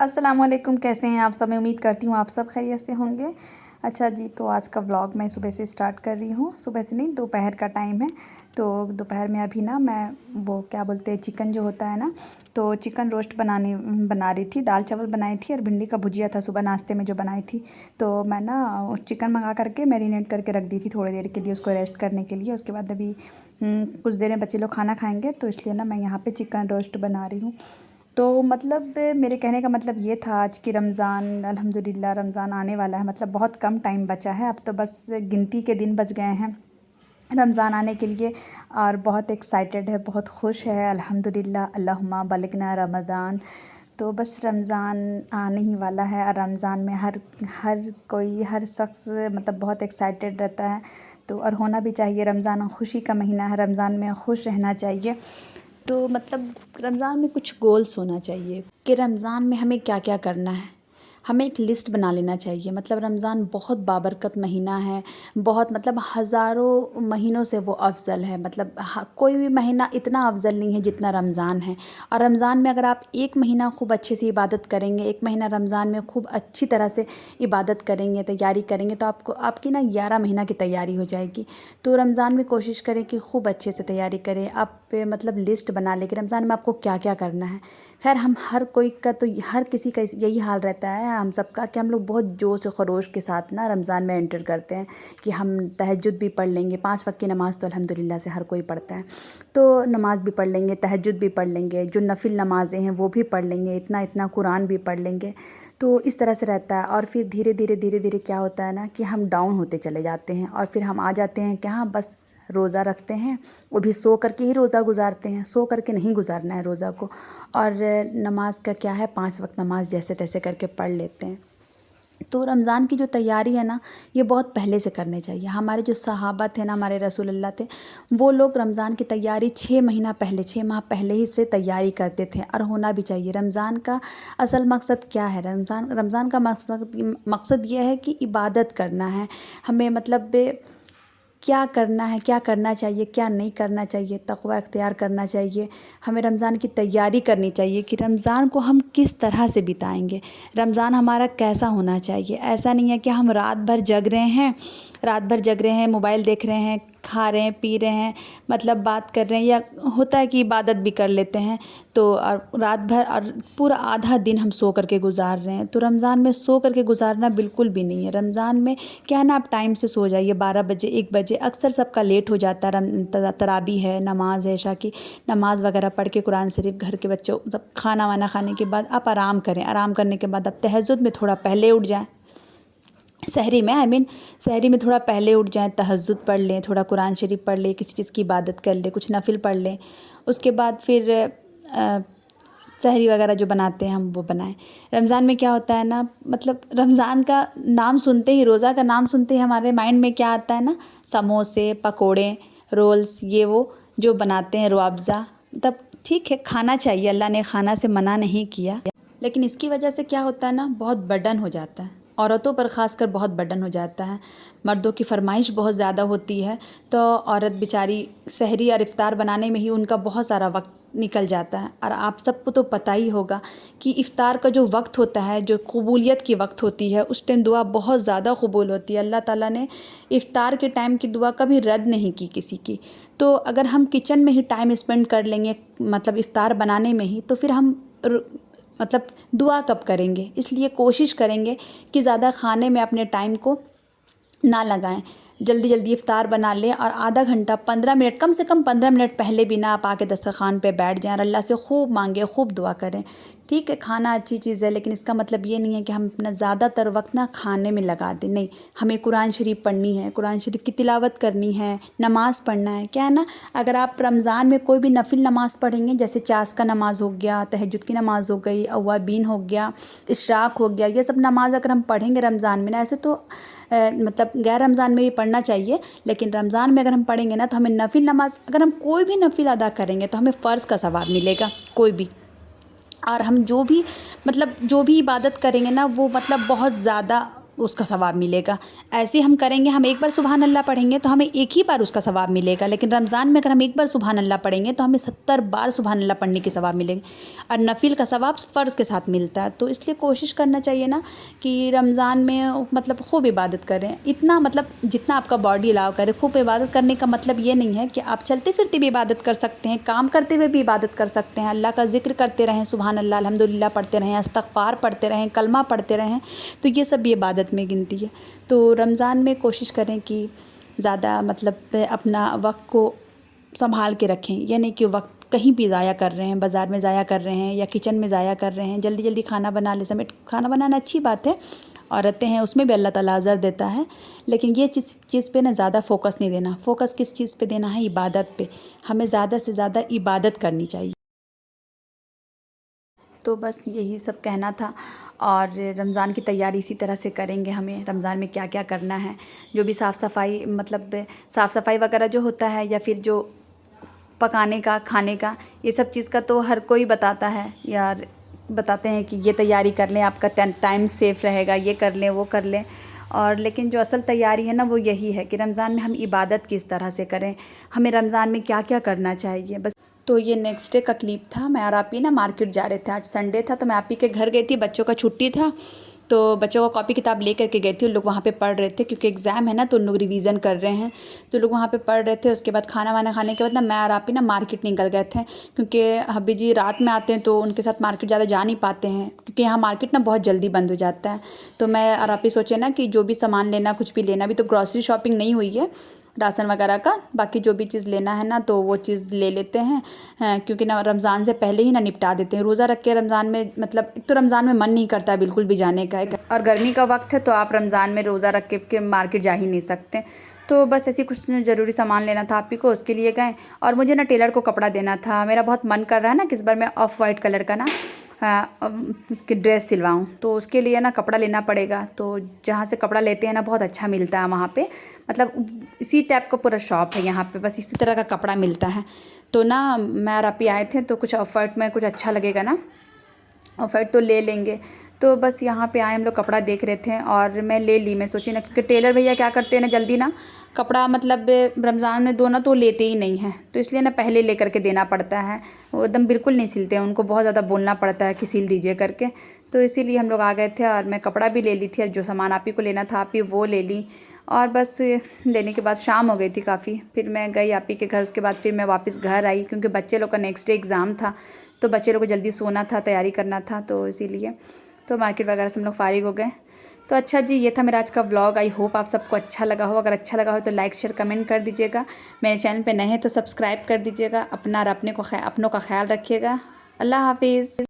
अस्सलामुअलैकुम, कैसे हैं आप सब? मैं उम्मीद करती हूँ आप सब खैरियत से होंगे। अच्छा जी, तो आज का व्लॉग मैं सुबह से स्टार्ट कर रही हूँ। सुबह से नहीं, दोपहर का टाइम है। तो दोपहर में अभी ना मैं वो क्या बोलते हैं, चिकन जो होता है ना, तो चिकन रोस्ट बना रही थी। दाल चावल बनाई थी और भिंडी का भुजिया था सुबह नाश्ते में जो बनाई थी। तो मैं ना चिकन मंगा करके मैरिनेट करके रख दी थी थोड़ी देर के लिए, उसको रेस्ट करने के लिए। उसके बाद अभी कुछ देर में बच्चे लोग खाना खाएँगे, तो इसलिए ना मैं यहाँ पर चिकन रोस्ट बना रही हूँ। तो मतलब मेरे कहने का मतलब ये था आज कि रमज़ान, अल्हम्दुलिल्लाह रमज़ान आने वाला है। मतलब बहुत कम टाइम बचा है, अब तो बस गिनती के दिन बच गए हैं रमज़ान आने के लिए। और बहुत एक्साइटेड है, बहुत खुश है अल्हम्दुलिल्लाह। अल्लाहुम्मा बलिगना रमज़ान। तो बस रमज़ान आने ही वाला है और रमज़ान में हर हर कोई, हर शख्स मतलब बहुत एक्साइटेड रहता है। तो और होना भी चाहिए, रमज़ान खुशी का महीना है, रमज़ान में खुश रहना चाहिए। तो मतलब रमज़ान में कुछ गोल्स होना चाहिए कि रमज़ान में हमें क्या क्या करना है। हमें एक लिस्ट बना लेना चाहिए। मतलब रमज़ान बहुत बाबरकत महीना है, बहुत मतलब हज़ारों महीनों से वो अफ़ज़ल है। मतलब कोई भी महीना इतना अफ़ज़ल नहीं है जितना रमज़ान है। और रमज़ान में अगर आप एक महीना खूब अच्छे से इबादत करेंगे, एक महीना रमज़ान में खूब अच्छी तरह से इबादत करेंगे, तैयारी करेंगे, तो आपको आपकी ना 11 महीना की तैयारी हो जाएगी। तो रमज़ान में कोशिश करें कि खूब अच्छे से तैयारी करें। आप मतलब लिस्ट बना लें कि रमज़ान में आपको क्या क्या करना है। खैर हम हर कोई का तो हर किसी का यही हाल रहता है हम सबका कि हम लोग बहुत जोश और ख़रोश के साथ ना रमज़ान में एंटर करते हैं कि हम तहज्जुद भी पढ़ लेंगे। 5 वक्त की नमाज़ तो अल्हम्दुलिल्लाह से हर कोई पढ़ता है। तो नमाज़ भी पढ़ लेंगे, तहज्जुद भी पढ़ लेंगे, जो नफिल नमाज़ें हैं वो भी पढ़ लेंगे, इतना इतना कुरान भी पढ़ लेंगे। तो इस तरह से रहता है। और फिर धीरे धीरे क्या होता है ना कि हम डाउन होते चले जाते हैं और फिर हम आ जाते हैं कि हाँ बस रोज़ा रखते हैं, वो भी सो करके ही रोज़ा गुजारते हैं। सो करके नहीं गुजारना है रोज़ा को। और नमाज का क्या है, 5 वक्त नमाज जैसे तैसे करके पढ़ लेते हैं। तो रमज़ान की जो तैयारी है ना, ये बहुत पहले से करनी चाहिए। हमारे जो सहाबा थे ना, हमारे रसूल अल्लाह थे, वो लोग रमज़ान की तैयारी 6 महीना पहले, 6 माह पहले ही से तैयारी करते थे और होना भी चाहिए। रमज़ान का असल मकसद क्या है? रमज़ान का मकसद ये है कि इबादत करना है हमें। मतलब क्या करना है, क्या करना चाहिए, क्या नहीं करना चाहिए, तक़वा इख्तियार करना चाहिए। हमें रमज़ान की तैयारी करनी चाहिए कि रमज़ान को हम किस तरह से बिताएंगे, रमज़ान हमारा कैसा होना चाहिए। ऐसा नहीं है कि हम रात भर जग रहे हैं, मोबाइल देख रहे हैं, खा रहे हैं, पी रहे हैं, मतलब बात कर रहे हैं, या होता है कि इबादत भी कर लेते हैं। तो और रात भर और पूरा आधा दिन हम सो करके गुजार रहे हैं। तो रमज़ान में सो करके गुजारना बिल्कुल भी नहीं है। रमज़ान में क्या है ना, आप टाइम से सो जाइए, 12 बजे 1 बजे। अक्सर सबका लेट हो जाता है। तरावी है, नमाज है, इशा की नमाज़ वगैरह पढ़ के कुरान शरीफ घर के बच्चों मतलब खाना वाना खाने के बाद आप आराम करें। आराम करने के बाद आप तहज्जुद में थोड़ा पहले उठ जाएँ। सहरी में सहरी में थोड़ा पहले उठ जाएँ, तहज्जुद पढ़ लें, थोड़ा कुरान शरीफ पढ़ लें, किसी चीज़ की इबादत कर लें, कुछ नफिल पढ़ लें। उसके बाद फिर सहरी वगैरह जो बनाते हैं हम वो बनाएं। रमज़ान में क्या होता है ना, मतलब रमज़ान का नाम सुनते ही, रोज़ा का नाम सुनते ही हमारे माइंड में क्या आता है ना, समोसे, पकोड़े, रोल्स, ये वो जो बनाते हैं, रुअफ़ज़ा। तब ठीक है, खाना चाहिए, अल्लाह ने खाना से मना नहीं किया, लेकिन इसकी वजह से क्या होता है ना, बहुत बर्डन हो जाता है। औरतों पर ख़ासकर बहुत बर्डन हो जाता है। मर्दों की फ़रमाइश बहुत ज़्यादा होती है, तो औरत बेचारी सहरी और इफ़्तार बनाने में ही उनका बहुत सारा वक्त निकल जाता है। और आप सबको तो पता ही होगा कि इफ़्तार का जो वक्त होता है, जो कबूलियत की वक्त होती है, उस टाइम दुआ बहुत ज़्यादा कबूल होती है। अल्लाह ताला ने इफ़्तार के टाइम की दुआ कभी रद्द नहीं की किसी की। तो अगर हम किचन में ही टाइम स्पेंड कर लेंगे, मतलब इफ़्तार बनाने में ही, तो फिर हम मतलब दुआ कब करेंगे। इसलिए कोशिश करेंगे कि ज़्यादा खाने में अपने टाइम को ना लगाएं। जल्दी जल्दी इफ़्तार बना लें और आधा घंटा 15 मिनट, कम से कम 15 मिनट पहले भी ना आप आके दस्तरख़्वान पे बैठ जाएं और अल्लाह से खूब मांगें, खूब दुआ करें। ठीक है, खाना अच्छी चीज़ है, लेकिन इसका मतलब ये नहीं है कि हम अपना ज़्यादातर वक्त ना खाने में लगा दें। नहीं, हमें कुरान शरीफ पढ़नी है, कुरान शरीफ की तिलावत करनी है, नमाज़ पढ़ना है। क्या है ना, अगर आप रमज़ान में कोई भी नफिल नमाज़ पढ़ेंगे, जैसे चास का नमाज़ हो गया, तहज्जुद की नमाज़ हो गई, अव्वाबीन हो गया, इशराक हो गया, ये सब नमाज़ अगर हम पढ़ेंगे रमज़ान में ना, ऐसे तो मतलब गैर रमज़ान में भी पढ़ना चाहिए, लेकिन रमज़ान में अगर हम पढ़ेंगे ना, तो हमें नफिल नमाज, अगर हम कोई भी नफिल अदा करेंगे तो हमें फ़र्ज़ का सवाब मिलेगा, कोई भी। और हम जो भी मतलब जो भी इबादत करेंगे ना, वो मतलब बहुत ज़्यादा उसका सवाब मिलेगा। ऐसे हम करेंगे, हम एक बार सुबहान अल्लाह पढ़ेंगे तो हमें एक ही बार उसका सवाब मिलेगा, लेकिन रमज़ान में अगर हम एक बार सुबहान अल्लाह पढ़ेंगे तो हमें 70 बार सुबहान अल्लाह पढ़ने के सवाब मिलेंगे, और नफिल का सवाब फ़र्ज़ के साथ मिलता है। तो इसलिए कोशिश करना चाहिए ना कि रमज़ान में मतलब खूब इबादत करें, इतना मतलब जितना आपका बॉडी अलाउ करे। खूब इबादत करने का मतलब ये नहीं है कि आप चलते फिरते भी इबादत कर सकते हैं, काम करते हुए भी इबादत कर सकते हैं, अल्लाह का ज़िक्र करते रहें, सुबहान अल्लाह अल्हम्दुलिल्लाह पढ़ते रहें, इस्तग़फ़ार पढ़ते रहें, कलमा पढ़ते रहें, तो ये सब भी इबादत में गिनती है। तो रमज़ान में कोशिश करें कि ज़्यादा मतलब अपना वक्त को संभाल के रखें, ये नहीं कि वक्त कहीं भी ज़ाया कर रहे हैं, बाज़ार में ज़ाया कर रहे हैं या किचन में ज़ाया कर रहे हैं। जल्दी जल्दी खाना बना ले, समेट खाना बनाना अच्छी बात है, औरतें हैं उसमें भी अल्लाह ताला अज़र देता है, लेकिन ये चीज़ पे ना ज़्यादा फोकस नहीं देना। फोकस किस चीज़ पे देना है? इबादत पे। हमें ज़्यादा से ज़्यादा इबादत करनी चाहिए। तो बस यही सब कहना था। और रमज़ान की तैयारी इसी तरह से करेंगे। हमें रमज़ान में क्या क्या करना है, जो भी साफ़ सफ़ाई मतलब साफ़ सफ़ाई वगैरह जो होता है, या फिर जो पकाने का, खाने का, ये सब चीज़ का तो हर कोई बताता है यार, बताते हैं कि ये तैयारी कर लें, आपका टाइम सेफ रहेगा, ये कर लें, वो कर लें। और लेकिन जो असल तैयारी है ना, वो यही है कि रमज़ान में हम इबादत किस तरह से करें, हमें रमज़ान में क्या क्या करना चाहिए बस। तो ये नेक्स्ट डे का क्लिप था। मैं और आपी ना मार्केट जा रहे थे, आज संडे था, तो मैं आपी के घर गई थी, बच्चों का छुट्टी था, तो बच्चों को कॉपी किताब ले करके गई थी। उन लोग वहाँ पे पढ़ रहे थे, क्योंकि एग्ज़ाम है ना, तो उन लोग रिवीज़न कर रहे हैं, तो लोग वहाँ पे पढ़ रहे थे। उसके बाद खाना वाना खाने के बाद ना मैं और आपी ना मार्केट निकल गए थे, क्योंकि हब्बी जी रात में आते हैं तो उनके साथ मार्केट ज़्यादा जा नहीं पाते हैं, क्योंकि यहाँ मार्केट ना बहुत जल्दी बंद हो जाता है। तो मैं और आपी सोचे ना कि जो भी सामान लेना, कुछ भी लेना, अभी तो ग्रॉसरी शॉपिंग नहीं हुई है, राशन वगैरह का, बाकी जो भी चीज़ लेना है ना तो वो चीज़ ले लेते हैं, क्योंकि ना रमज़ान से पहले ही ना निपटा देते हैं। रोज़ा रख के रमज़ान में मतलब एक तो रमज़ान में मन नहीं करता बिल्कुल भी जाने का, और गर्मी का वक्त है तो आप रमज़ान में रोज़ा रख के मार्केट जा ही नहीं सकते। तो बस ऐसी कुछ ज़रूरी सामान लेना था आपी को, उसके लिए गए। और मुझे ना टेलर को कपड़ा देना था, मेरा बहुत मन कर रहा है ना कि इस बार मैं ऑफ वाइट कलर का ना कि ड्रेस सिलवाऊँ, तो उसके लिए ना कपड़ा लेना पड़ेगा। तो जहाँ से कपड़ा लेते हैं ना बहुत अच्छा मिलता है वहाँ पे, मतलब इसी टाइप का पूरा शॉप है यहाँ पे, बस इसी तरह का कपड़ा मिलता है। तो ना मैं और आपी आए थे, तो कुछ ऑफ वाइट में कुछ अच्छा लगेगा ना, ऑफ वाइट तो ले लेंगे। तो बस यहाँ पे आए, हम लोग कपड़ा देख रहे थे और मैं ले ली। मैं सोची ना, क्योंकि टेलर भैया क्या करते हैं ना, जल्दी ना कपड़ा मतलब रमज़ान में दो ना तो लेते ही नहीं हैं, तो इसलिए ना पहले ले करके देना पड़ता है। वो एकदम बिल्कुल नहीं सिलते हैं, उनको बहुत ज़्यादा बोलना पड़ता है कि सिल दीजिए करके। तो इसीलिए हम लोग आ गए थे, और मैं कपड़ा भी ले ली थी, और जो सामान आप ही को लेना था आप ही वो ले ली। और बस लेने के बाद शाम हो गई थी काफ़ी, फिर मैं गई आप ही के घर। उसके बाद फिर मैं वापस घर आई, क्योंकि बच्चे लोग का नेक्स्ट डे एग्ज़ाम था, तो बच्चे लोग को जल्दी सोना था, तैयारी करना था, तो इसीलिए तो मार्केट वगैरह से हम लोग फारिग हो गए। तो अच्छा जी, ये था मेरा आज का व्लॉग। आई होप आप सबको अच्छा लगा हो। अगर अच्छा लगा हो तो लाइक शेयर कमेंट कर दीजिएगा। मेरे चैनल पे नए हैं तो सब्सक्राइब कर दीजिएगा। अपना और अपनों का ख्याल रखिएगा। अल्लाह हाफिज़।